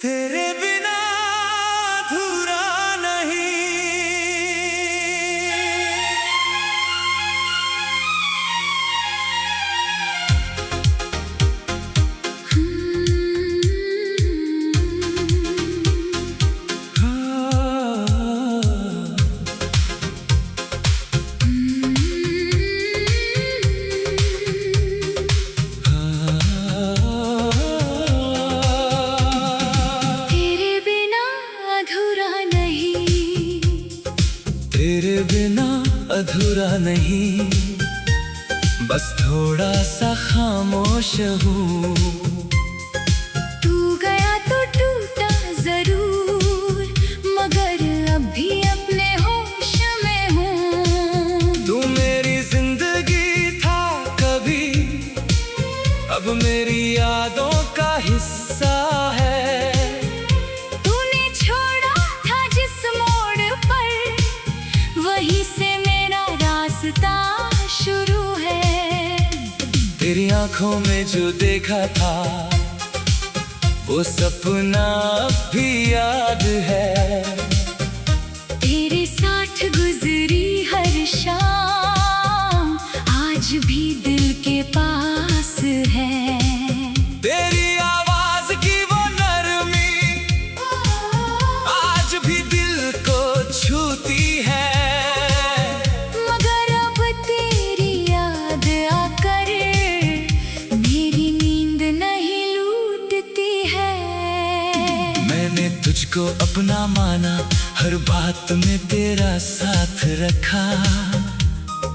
तेरे बिना अधूरा नहीं। तेरे बिना अधूरा नहीं, बस थोड़ा सा खामोश हूँ। तू गया तो टूटा जरूर, मगर अब भी अपने होश में हूँ। तू मेरी जिंदगी था कभी, अब मेरी यादों का हिस्सा है। वहीं से मेरा रास्ता शुरू है। तेरी आंखों में जो देखा था वो सपना अब भी याद है। तेरे साथ गुजरी हर शाम आज भी दिल के पास है। तेरी आवाज की वो नरमी आज भी दिल को छूती है। तुझको अपना माना, हर बात में तेरा साथ रखा।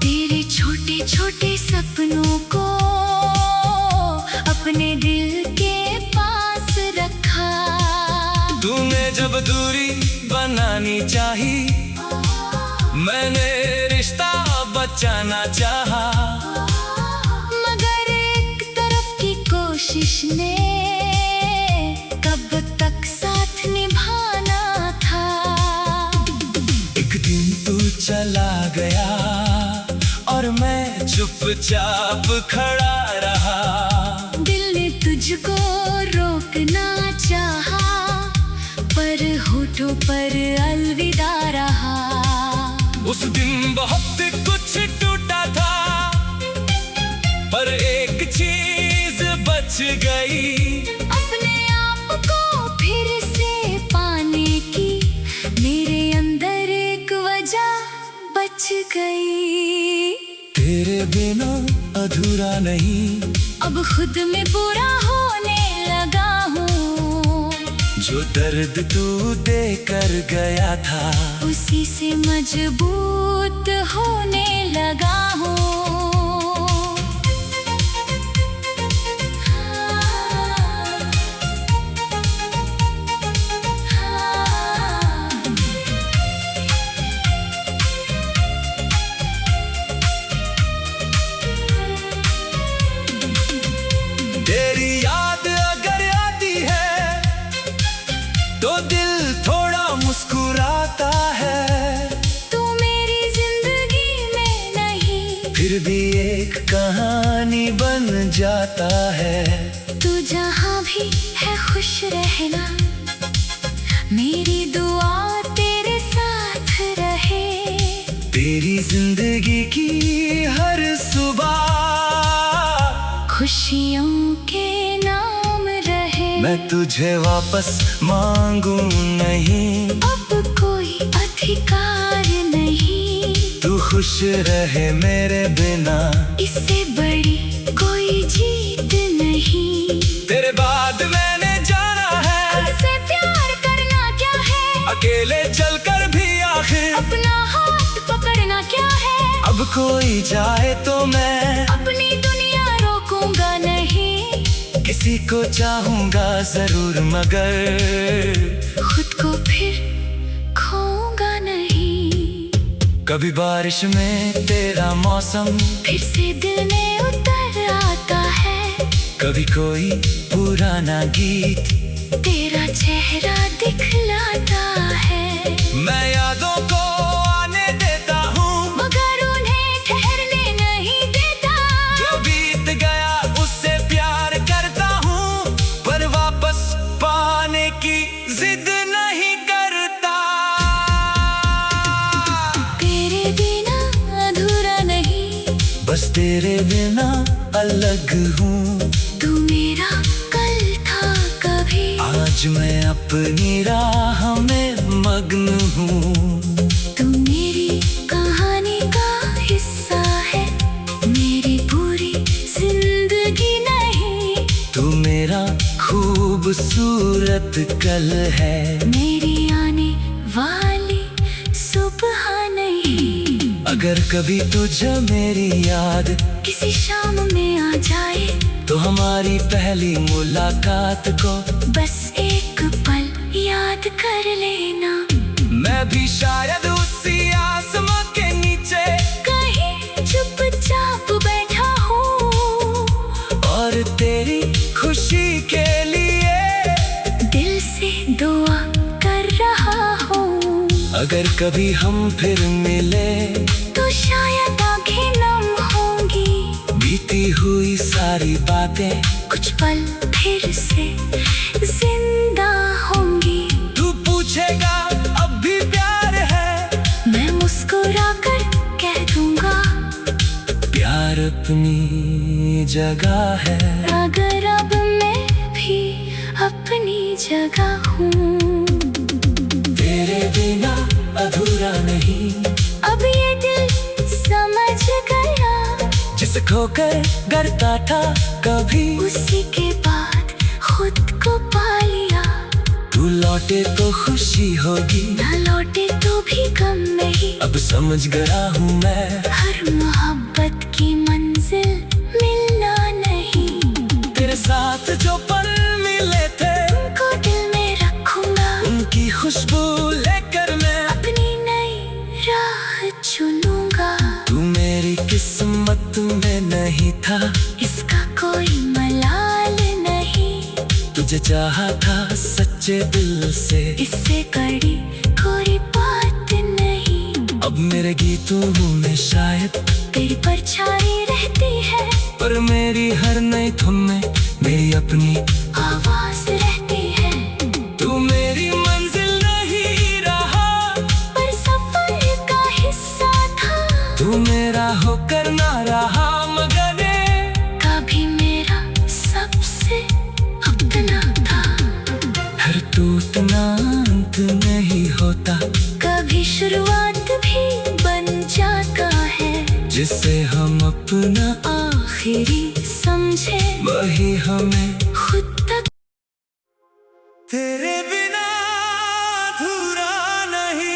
तेरे छोटे छोटे सपनों को अपने दिल के पास रखा। तूने जब दूरी बनानी चाही, मैंने रिश्ता बचाना चाहा। मगर एक तरफ की कोशिश ने कब तक साथ निभाना था। एक दिन तू चला गया और मैं चुपचाप खड़ा रहा। दिल ने तुझको रोकना चाहा, पर होठों पर अलविदा रहा। उस दिन बहुत कुछ टूटा था, पर एक चीज बच गई। गई। तेरे बिना अधूरा नहीं, अब खुद में पूरा होने लगा हूँ। जो दर्द तू देकर गया था, उसी से मजबूत होने लगा हूँ। तेरी याद अगर आती है तो दिल थोड़ा मुस्कुराता है। तू मेरी जिंदगी में नहीं, फिर भी एक कहानी बन जाता है। तू जहाँ भी है खुश रहना, मेरी दुआ तेरे साथ रहे। तेरी जिंदगी की हर सुबह खुशियों के नाम रहे। मैं तुझे वापस मांगू नहीं, अब कोई अधिकार नहीं। तू खुश रहे मेरे बिना, इससे बड़ी कोई जीत नहीं। तेरे बाद मैंने जाना है, खुद से प्यार करना क्या है। अकेले चलकर भी आखिर अपना हाथ पकड़ना क्या है। अब कोई जाए तो मैं अपनी दुनिया रोकूंगा नहीं। किसी को चाहूंगा जरूर, मगर खुद को फिर खोऊंगा नहीं। कभी बारिश में तेरा मौसम फिर से दिल में उतर आता है। कभी कोई पुराना गीत तेरा चेहरा दिखलाता है। मैं यादों को आने देता हूँ, मगर उन्हें ठहरने नहीं देता। जो बीत गया उससे प्यार करता हूँ, पर वापस पा पाने की जिद नहीं करता। तेरे बिना अधूरा नहीं, बस तेरे बिना अलग हूँ। तू मेरा कल था कभी, आज मैं अपनी राह में मग्न हूँ। तू मेरी कहानी का हिस्सा है, मेरी पूरी जिंदगी नहीं। तू मेरा खूबसूरत कल है, मेरी आने वाली सुबह नहीं। अगर कभी तुझे मेरी याद किसी शाम में आ जाए, तो हमारी पहली मुलाकात को बस एक पल याद कर लेना। मैं भी शायद उसी आसमां के नीचे कहीं चुपचाप बैठा हूँ, और तेरी खुशी के लिए दिल से दुआ कर रहा हूँ। अगर कभी हम फिर मिले, तो शायद आंखें नम होंगी, बीती हुई सारी बातें कुछ पल फिर से जिंदा होंगी। तू पूछेगा अब भी प्यार है, मैं मुस्कुरा कर कह दूंगा, प्यार अपनी जगह है। अगर अब मैं भी अपनी जगह हूँ। तेरे बिना अधूरा नहीं, अब ये दिल समझ गया, जिसे खोकर डरता था कभी, उसी के बाद खुद को पा लिया। तू लौटे तो खुशी होगी, न लौटे तो भी गम नहीं। अब समझ गया हूँ मैं, हर मोहब्बत की मंजिल मिलना नहीं। तेरे साथ जो पल मिले थे, उनको दिल में रखूंगा, उनकी खुशबू लेकर मैं अपनी नई राह चुनूंगा। तू मेरी किस्मत में नहीं था, इसका कोई मलाल नहीं, तुझे चाहा था सच्चे दिल से, इससे कड़ी कोई बात नहीं। अब मेरे गीतों में शायद तेरी परछाई रहती है, पर मेरी हर नई धुन में मेरी अपनी आवाज रहती है। तू मेरी मंजिल नहीं रहा, पर सफर का हिस्सा था। तू मेरा होकर ना रहा, मगर कभी मेरा सबसे अपना था। हर टूटना अंत नहीं होता, कभी शुरुआत भी बन जाता है, जिसे हम अपना आखिरी समझे वही हमें खुद तक। तेरे बिना अधूरा नहीं।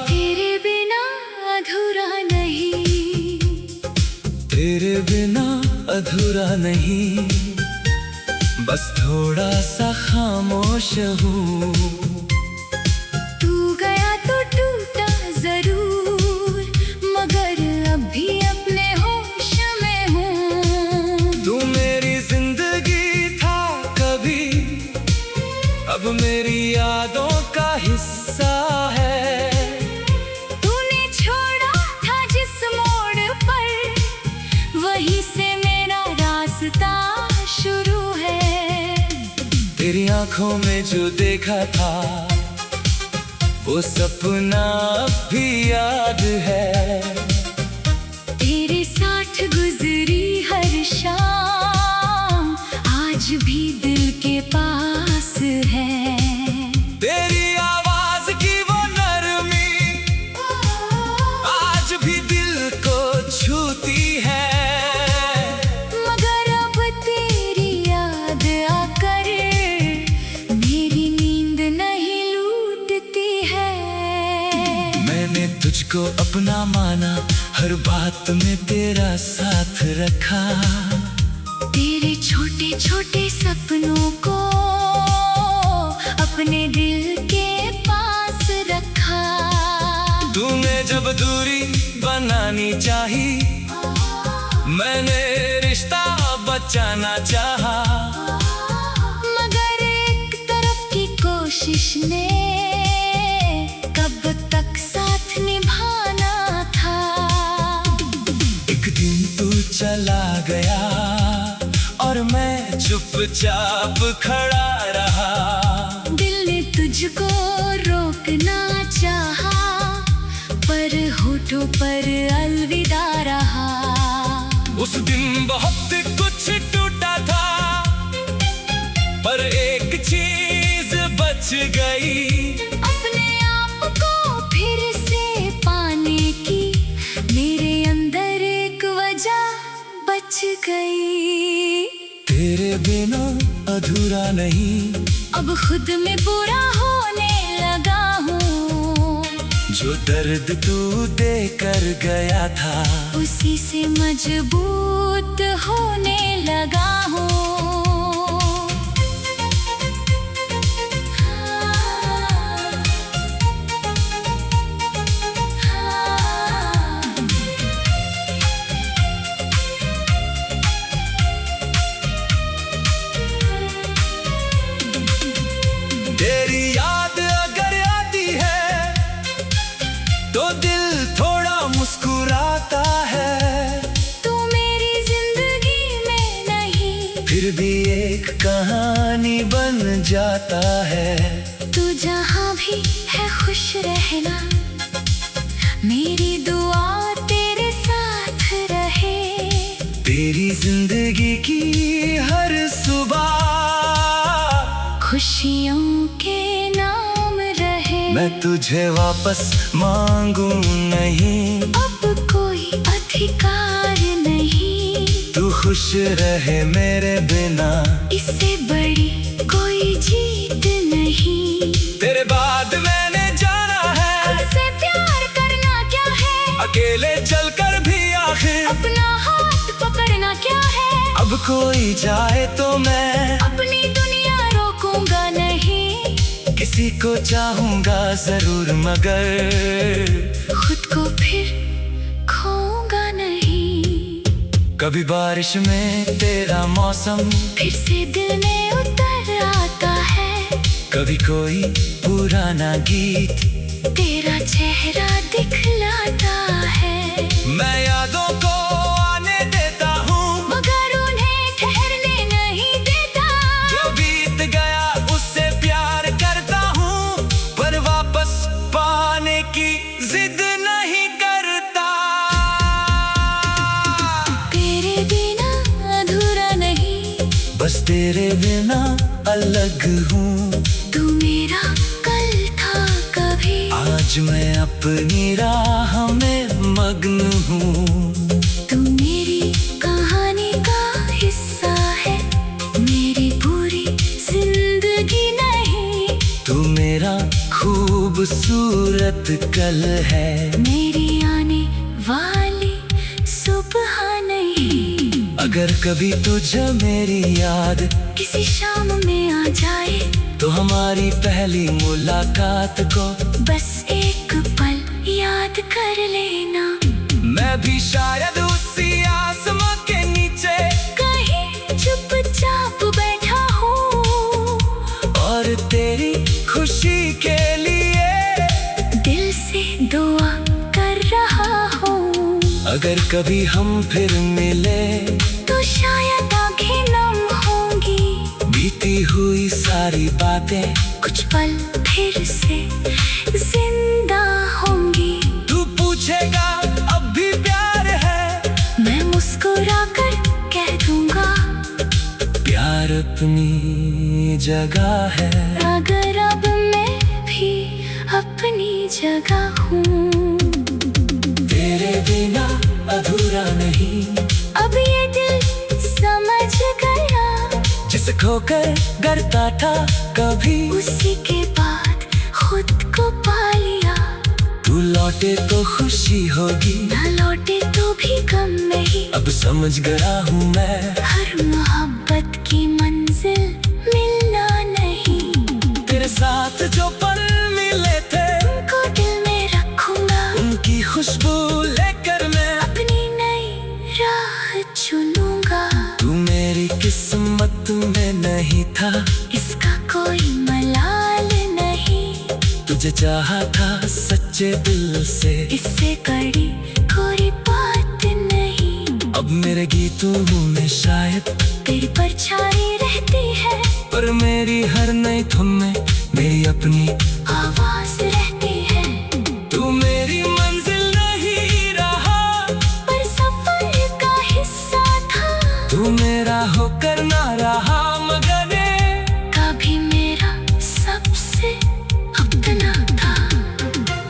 तेरे बिना अधूरा नहीं, तेरे बिना अधूरा नहीं, बस थोड़ा सा खामोश हूँ। तू गया तो टूटा जरूर, मगर अभी अपने होश में हूँ। तू मेरी जिंदगी था कभी, अब मेरी यादों का हिस्सा है। तूने छोड़ा था जिस मोड़ पर, वहीं से मेरा रास्ता शुरू है। तेरी आंखों में जो देखा था, वो सपना अब भी याद है। तेरे साथ गुजरी हर शाम, आज भी दिल के पास है। तेरी आवाज की वो नरमी आज भी दिल को छूती है। मगर अब तेरी याद आकर मेरी नींद नहीं लूटती है। मैंने तुझको अपना माना, हर बात में तेरा साथ रखा। तेरे छोटे छोटे सपनों को अपने दिल के पास रखा। बनानी चाही। मैंने रिश्ता बचाना चाहा, मगर एक तरफ की कोशिश ने कब तक साथ निभाना था। एक दिन तू चला गया और मैं चुपचाप खड़ा रहा। दिल ने तुझको रोकना चाहा, पर होठों पर अलविदा रहा। उस दिन बहुत कुछ टूटा था, पर एक चीज बच गई। अपने आप को फिर से पाने की मेरे अंदर एक वजह बच गई। तेरे बिना अधूरा नहीं, अब खुद में पूरा होने लगा हूँ। जो दर्द तू देकर गया था, उसी से मजबूत होने लगा हूँ। तेरी याद अगर आती है तो दिल थोड़ा मुस्कुराता है। तू मेरी जिंदगी में नहीं, फिर भी एक कहानी बन जाता है। तू जहाँ भी है खुश रहना, मेरी दुआ तेरे साथ रहे। तेरी जिंदगी की हर सुबह खुशियों के नाम रहे। मैं तुझे वापस मांगू नहीं, अब कोई अधिकार नहीं। तू खुश रहे मेरे बिना, इससे बड़ी कोई जीत नहीं। तेरे बाद मैंने जाना है, खुद से प्यार करना क्या है, अकेले चलकर भी आखिर अपना हाथ पकड़ना क्या है। अब कोई जाए तो मैं अपनी दुनिया रोकूंगा नहीं, किसी को चाहूंगा जरूर, मगर खुद को फिर खोऊंगा नहीं। कभी बारिश में तेरा मौसम, फिर से दिल में उतर आता है। कभी कोई पुराना गीत तेरा चेहरा दिखलाता है। मैं यादों को आने देता हूँ, मगर उन्हें ठहरने नहीं देता। जो बीत गया उससे प्यार करता हूँ, पर वापस पाने की जिद नहीं करता। तेरे बिना अधूरा नहीं, बस तेरे बिना अलग हूँ। तू मेरा कल था कभी, आज मैं अपनी राह में मग्न हूँ। तू मेरी कहानी का हिस्सा है, मेरी पूरी जिंदगी नहीं। तू मेरा खूबसूरत कल है, मेरी आने वाली सुबह नहीं। अगर कभी तुझे मेरी याद किसी शाम में आ जाए, तो हमारी पहली मुलाकात को बस एक पल याद कर लेना। मैं भी शायद उसी आसमां के नीचे कहीं चुपचाप बैठा हूँ, और तेरी खुशी के लिए दिल से दुआ कर रहा हूँ। अगर कभी हम फिर मिले, तो शायद आंखें नम होंगी। बीती हुई सारी बातें कुछ पल फिर से जिंदा होंगी। तू पूछेगा अब भी प्यार है, मैं मुस्कुरा कर कह दूंगा, प्यार अपनी जगह है। अगर अब मैं भी अपनी जगह हूँ। तेरे बिना अधूरा नहीं, अब ये दिल समझ गया, जिसे खोकर डरता था कभी, उसी के बाद खुद को पा लिया। तू लौटे तो खुशी होगी, ना लौटे तो भी गम नहीं। अब समझ गया हूँ मैं, हर मोहब्बत की मंजिल मिलना नहीं। तेरे साथ जो पल मिले थे, उनको दिल में रखूंगा। उनकी खुशबू था, इसका कोई मलाल नहीं। तुझे चाहा था सच्चे दिल से, इससे कड़ी कोई बात नहीं। अब मेरे गीतों में शायद तेरी परछाई रहती है, पर मेरी हर नई धुन में मेरी अपनी आवाज रहती है। तू मेरी मंजिल नहीं रहा, पर सफर का हिस्सा था। तू मेरा होकर ना रहा, मगर कभी मेरा सबसे अपना था।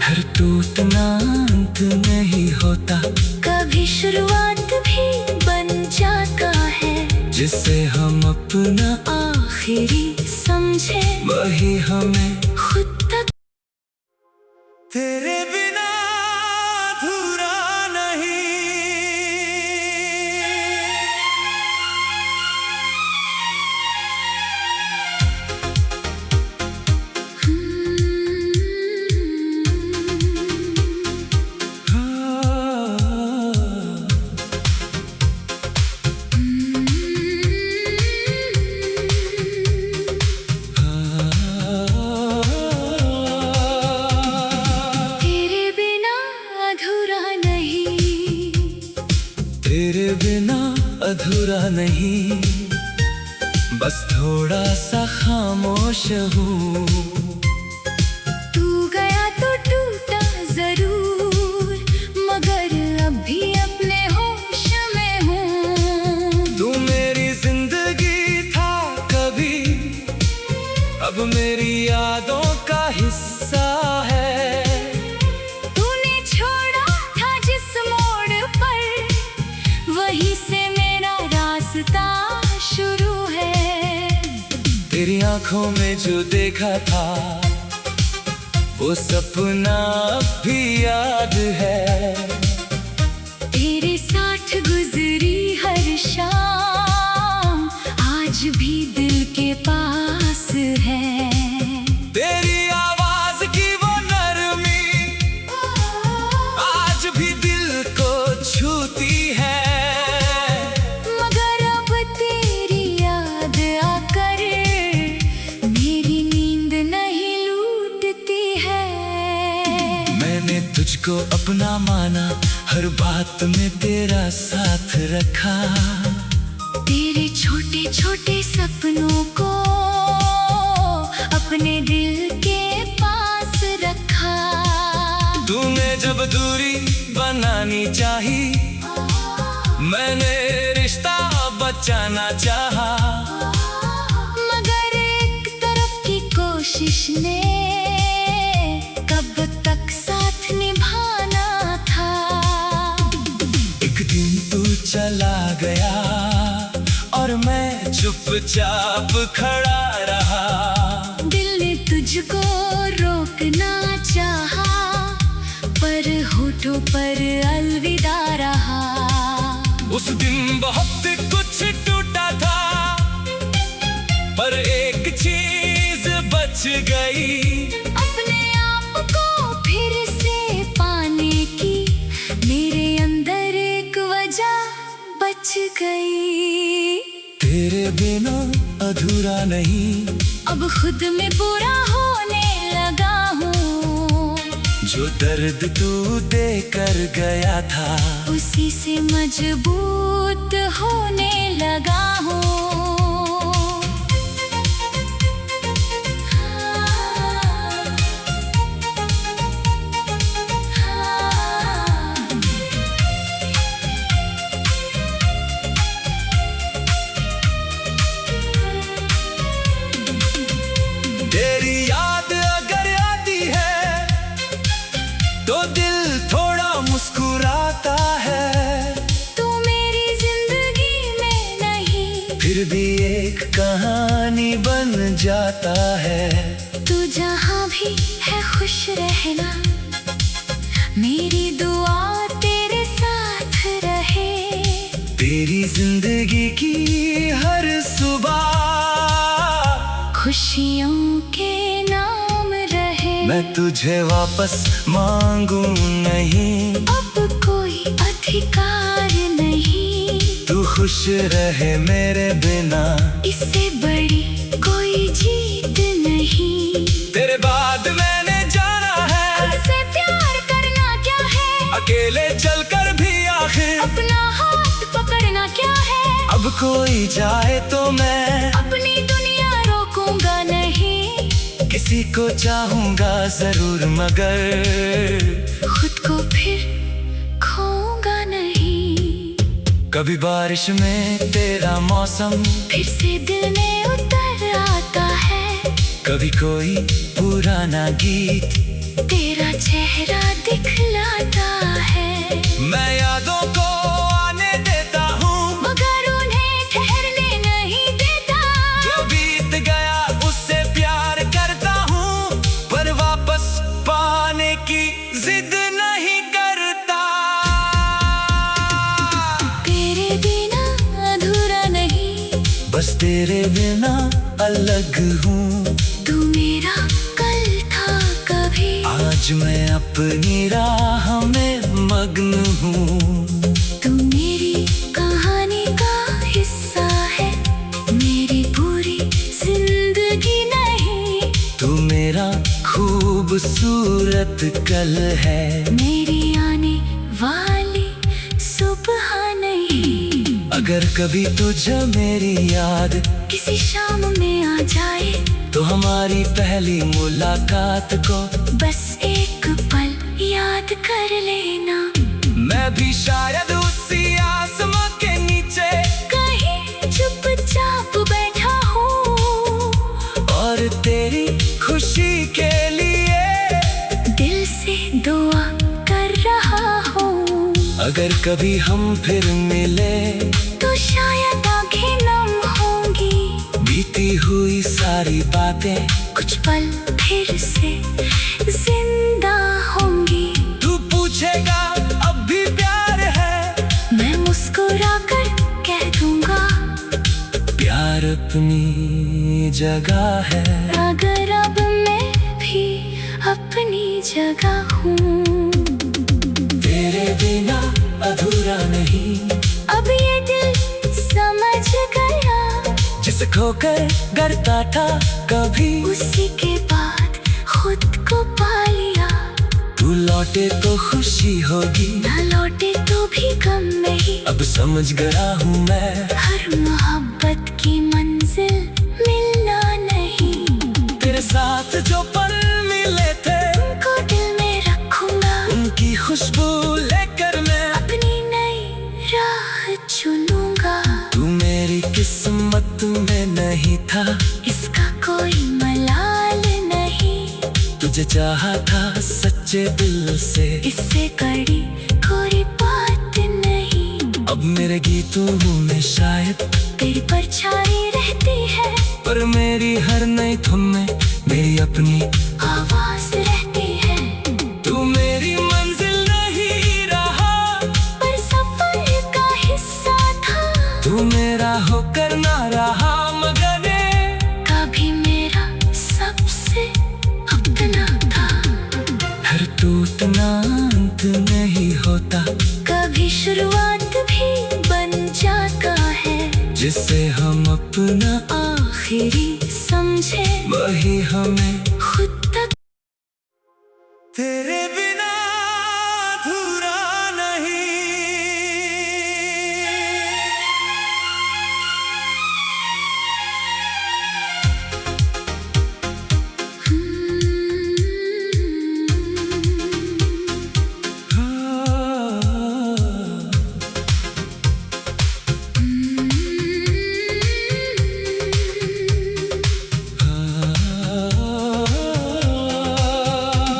हर टूटना अंत नहीं होता, कभी शुरुआत भी बन जाता है। जिसे हम अपना आखिरी समझे वही हमें खुद तक। तेरे बिना अधूरा नहीं। तेरे बिना अधूरा नहीं। तेरे बिना अधूरा नहीं, बस थोड़ा सा खामोश हूँ। तू गया तो टूटा जरूर, मगर अभी अपने होश में हूँ। तू मेरी जिंदगी था कभी, अब मेरी यादों का हिस्सा है। तूने छोड़ा था जिस मोड़ पर, वहीं से मेरा रास्ता शुरू है। तेरी आंखों में जो देखा था, वो सपना अब भी याद है। तेरे साथ गुजरी हर शाम आज भी दिल के पास है। तेरी आवाज की वो नरमी आज भी दिल को छूती है। मगर अब तेरी याद आकर मेरी नींद नहीं लूटती है। मैंने तुझको अपना माना, हर बात में तेरा साथ रखा। तेरे छोटे छोटे सपनों को अपने दिल के पास रखा। तूने जब दूरी बनानी चाही, मैंने रिश्ता बचाना चाहा। मगर एक तरफ की कोशिश ने कब तक साथ निभाना था। एक दिन तू चला गया और मैं चुपचाप खड़ा रहा। दिल ने तुझको रोकना चाहा, पर होठों पर अलविदा रहा। उस दिन बहुत कुछ टूटा था, पर एक चीज बच गई। अपने आप को फिर से पाने की मेरे अंदर एक वजह बच गई। तेरे बिना अधूरा नहीं, अब खुद में पूरा होने लगा हूँ। जो दर्द तू दे कर गया था, उसी से मजबूत होने लगा हूँ। तेरी याद अगर आती है तो दिल थोड़ा मुस्कुराता है। तू मेरी जिंदगी में नहीं, फिर भी एक कहानी बन जाता है। तू जहाँ भी है खुश रहना, मेरी दुआ तेरे साथ रहे। तेरी जिंदगी की हर सुबह खुशियों के नाम रहे। मैं तुझे वापस मांगू नहीं, अब कोई अधिकार नहीं। तू खुश रहे मेरे बिना, इससे बड़ी कोई जीत नहीं। तेरे बाद मैंने जाना है तुझसे प्यार करना क्या है, अकेले चलकर भी आखिर अपना हाथ पकड़ना क्या है। अब कोई जाए तो मैं अपनी दुनिया रोकूंगा नहीं, किसी को चाहूंगा जरूर मगर खुद को फिर खोऊंगा नहीं। कभी बारिश में तेरा मौसम, फिर से दिल में उतर आता है, कभी कोई पुराना गीत तेरा चेहरा दिखलाता है। मैं यादों को आने देता हूँ मगर उन्हें ठहरने नहीं देता। जो बीत गया उससे प्यार करता हूँ, पर वापस पाने की जिद नहीं करता। तेरे बिना अधूरा नहीं, बस तेरे बिना अलग हूँ। तू मेरा कल था कभी, आज मैं अपनी राह में मग्न हूँ। तू मेरी कहानी का हिस्सा है, मेरी पूरी जिंदगी नहीं। तू मेरा खूबसूरत कल है, मेरी आने वाली सुबह नहीं। अगर कभी तुझे मेरी याद किसी शाम में आ जाए, तो हमारी पहली मुलाकात को बस एक पल याद कर लेना। मैं भी शायद उसी आसमां के नीचे कहीं चुपचाप बैठा हूँ, और तेरी खुशी के लिए दिल से दुआ कर रहा हूँ। अगर कभी हम फिर मिले, तो शायद आंखें नम होंगी, बीती हुई सारी बातें कुछ पल फिर से जिंदा होंगी। तू पूछेगा अब भी प्यार है, मैं मुस्कुराकर कह दूंगा प्यार अपनी जगह है। अगर अब मैं भी अपनी जगह हूँ। तेरे बिना अधूरा नहीं, अब ये दिल समझ गया, जिसे खोकर डरता था कभी, उसी के बाद खुद को पा लिया। तू लौटे तो खुशी होगी, न लौटे तो भी गम नहीं। अब समझ गया हूँ मैं, हर मोहब्बत की मंजिल मिलना नहीं। तेरे साथ जो पल मिले थे उनको दिल में रखूंगा, उनकी खुशबू लेकर मैं अपनी नई राह चुनूंगा। तू मेरी किस्मत में नहीं था, इसका कोई मलाल नहीं, तुझे चाहा था सच्चे दिल से, इससे कड़ी कोई बात नहीं। अब मेरे गीतों में शायद तेरी परछाई रहती है, पर मेरी हर नई धुन में मेरी अपनी आवाज रहती है। तू मेरी मंजिल नहीं रहा, पर सफर का हिस्सा था। तू मेरा होकर ना रहा, मगर कभी मेरा सबसे अपना था। हर टूटना अंत नहीं होता, कभी शुरुआत भी बन जाता है, जिसे हम अपना आखिरी समझे वही हमें खुद तक। तेरे बिना अधूरा नहीं।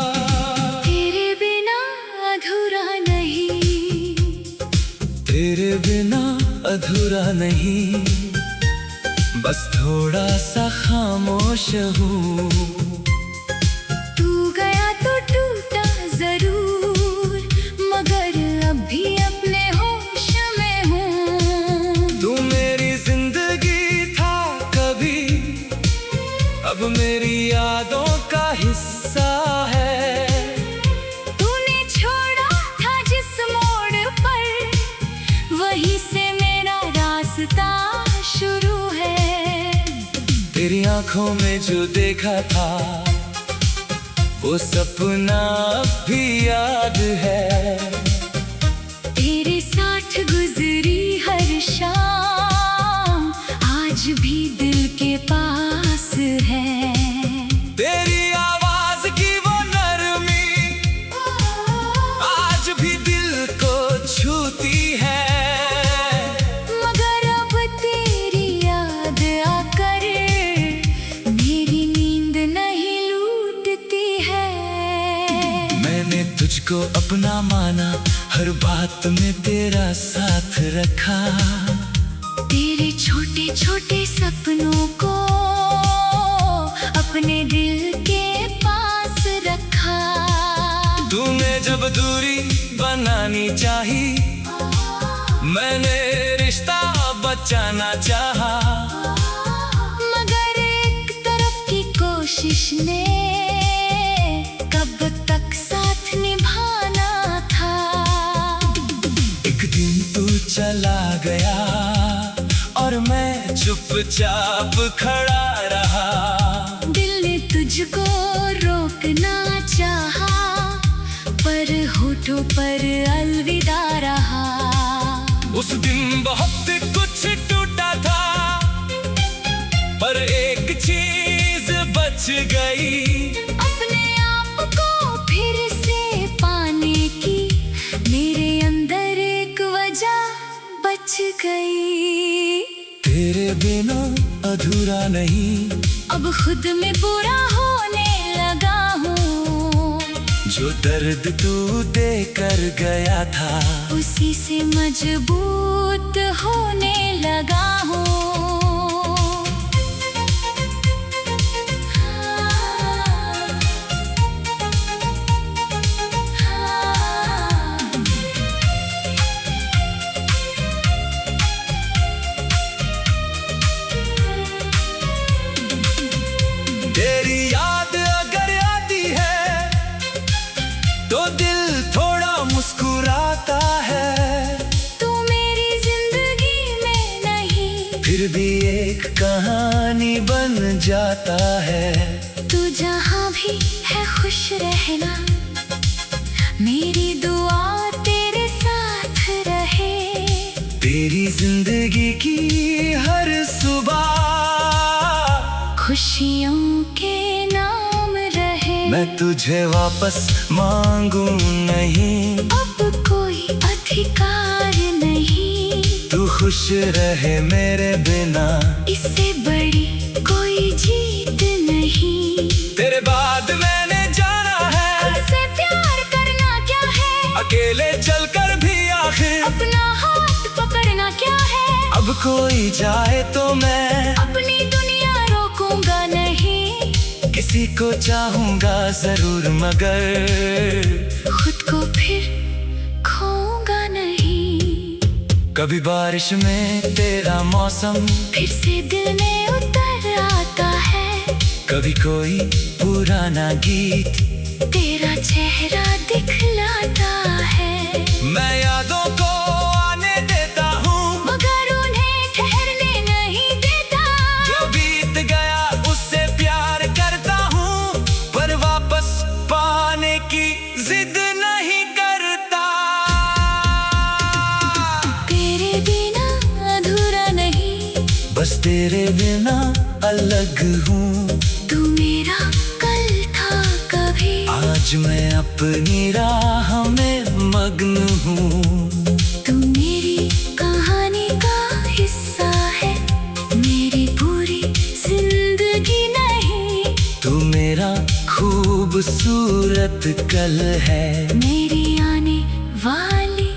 तेरे बिना अधूरा नहीं, तेरे बिना अधूरा नहीं, बस थोड़ा सा खामोश हूँ। तू गया तो टूटा जरूर, मगर अभी अपने होश में हूँ। तू मेरी जिंदगी था कभी, अब मेरी यादों का हिस्सा है। तूने छोड़ा था जिस मोड़ पर, वहीं से मेरा रास्ता शुरू है। तेरी आंखों में जो देखा था वो सपना अब भी याद है। तेरे साथ गुजरी हर शाम आज भी दिल के पास है। तेरी आवाज की वो नरमी आज भी दिल को छूती है। मगर अब तेरी याद आकर मेरी नींद नहीं लूटती है। मैंने तुझको अपना माना, हर बात में तेरा साथ रखा। तेरे छोटे छोटे सपनों को अपने दिल के पास रखा। तूने जब दूरी बनानी चाही, मैंने रिश्ता बचाना चाहा। मगर एक तरफ की कोशिश ने कब तक साथ निभाना था। एक दिन तू चला गया और मैं चुपचाप खड़ा रहा। दिल ने तुझको रोकना चाहा पर होठों पर अलविदा रहा। उस दिन बहुत कुछ टूटा था पर एक चीज बच गई। अपने आप को फिर से पाने की मेरे अंदर एक वजह बच गई। तेरे बिना अधूरा नहीं, अब खुद में पूरा होने लगा हूँ। जो दर्द तू दे कर गया था उसी से मजबूत होने लगा हूँ। तेरी याद अगर आती है तो दिल थोड़ा मुस्कुराता है। तू मेरी जिंदगी में नहीं फिर भी एक कहानी बन जाता है। तू जहाँ भी है खुश रहना, मेरी दुआ तेरे साथ रहे। तेरी जिंदगी की हर सुबह खुशियों के नाम रहे। मैं तुझे वापस मांगू नहीं, अब कोई अधिकार नहीं। तू खुश रहे मेरे बिना, इससे बड़ी कोई जीत नहीं। तेरे बाद मैंने जाना है खुद से प्यार करना क्या है। अकेले चलकर भी आखिर अपना हाथ पकड़ना क्या है। अब कोई जाए तो मैं अपनी दुनिया रोकूंगा नहीं। किसी को चाहूंगा जरूर मगर खुद को फिर खोऊंगा नहीं। कभी बारिश में तेरा मौसम फिर से दिल में उतर आता है। कभी कोई पुराना गीत तेरा चेहरा दिखलाता है। मैं यादों को आने देता हूँ मगर उन्हें ठहरने नहीं देता। जो बीत गया उससे प्यार करता हूँ पर वापस पाने की जिद नहीं करता। तेरे बिना अधूरा नहीं, बस तेरे बिना अलग हूँ। तू मेरा कल था कभी, आज मैं अपनी राह में मग्न हूँ। तू मेरी कहानी का हिस्सा है, मेरी पूरी जिंदगी नहीं। तू मेरा खूबसूरत कल है, मेरी आने वाली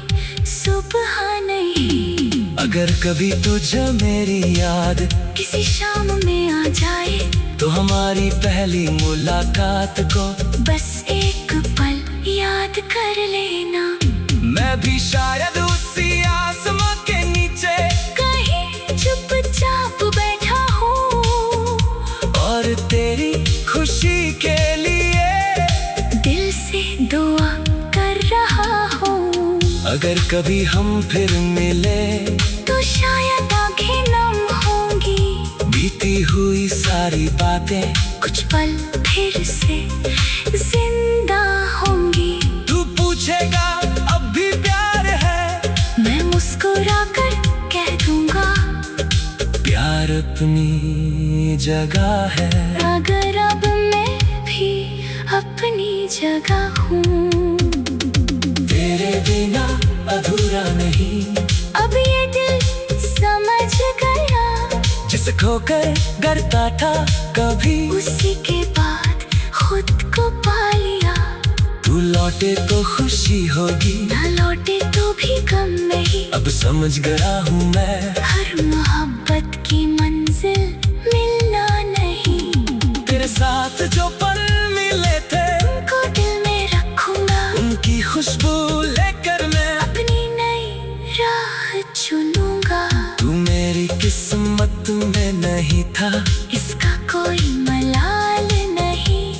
सुबह नहीं। अगर कभी तुझे मेरी याद किसी शाम में आ जाए तो हमारी पहली मुलाकात को बस एक पल याद कर लेना। मैं भी शायद उसी आसमां के नीचे कहीं चुपचाप बैठा हूँ और तेरी खुशी के लिए दिल से दुआ कर रहा हूँ। अगर कभी हम फिर मिले तो शायद आंखें नम होंगी, बीती की हुई सारी बातें कुछ पल फिर से जिंदा होंगी। तू पूछेगा अब भी प्यार है, मैं मुस्कुरा कर कह दूंगा प्यार अपनी जगह है। अगर अब मैं भी अपनी जगह हूँ, तेरे बिना अधूरा नहीं। अब ये दिल समझ गया, जिसे खोकर डरता था कभी, उसी के बाद खुद को पा लिया। तू लौटे तो खुशी होगी, ना लौटे तो भी गम नहीं। अब समझ गया हूँ मैं, हर मोहब्बत की मंजिल मिलना नहीं। तेरे साथ जो पल मिले थे उनको दिल में रखूंगा, उनकी खुशबू लेकर मैं अपनी नई राह चुनूंगा। तू मेरी किस्मत में नहीं था, इसका कोई मलाल नहीं।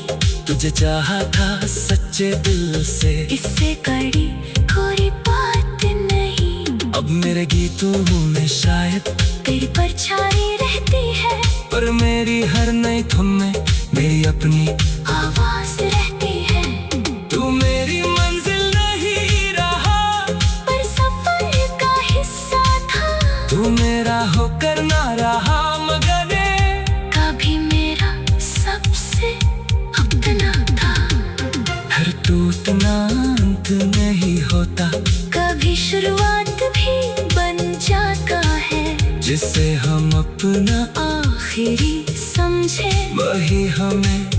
तुझे चाहा था सच्चे दिल से, इससे कड़ी कोई बात नहीं। अब मेरे गीतों में शायद तेरी परछाई रहती है, पर मेरी हर नई धुन में मेरी अपनी आवाज रहती है। तू मेरी मंजिल नहीं रहा, पर सफर का हिस्सा था। तू मेरा होकर ना रहा, मगर कभी मेरा सबसे अपना था। हर टूटना अंत नहीं होता, कभी शुरुआत भी बन जाता है। जिसे हम अपना आखिरी समझे वही हमें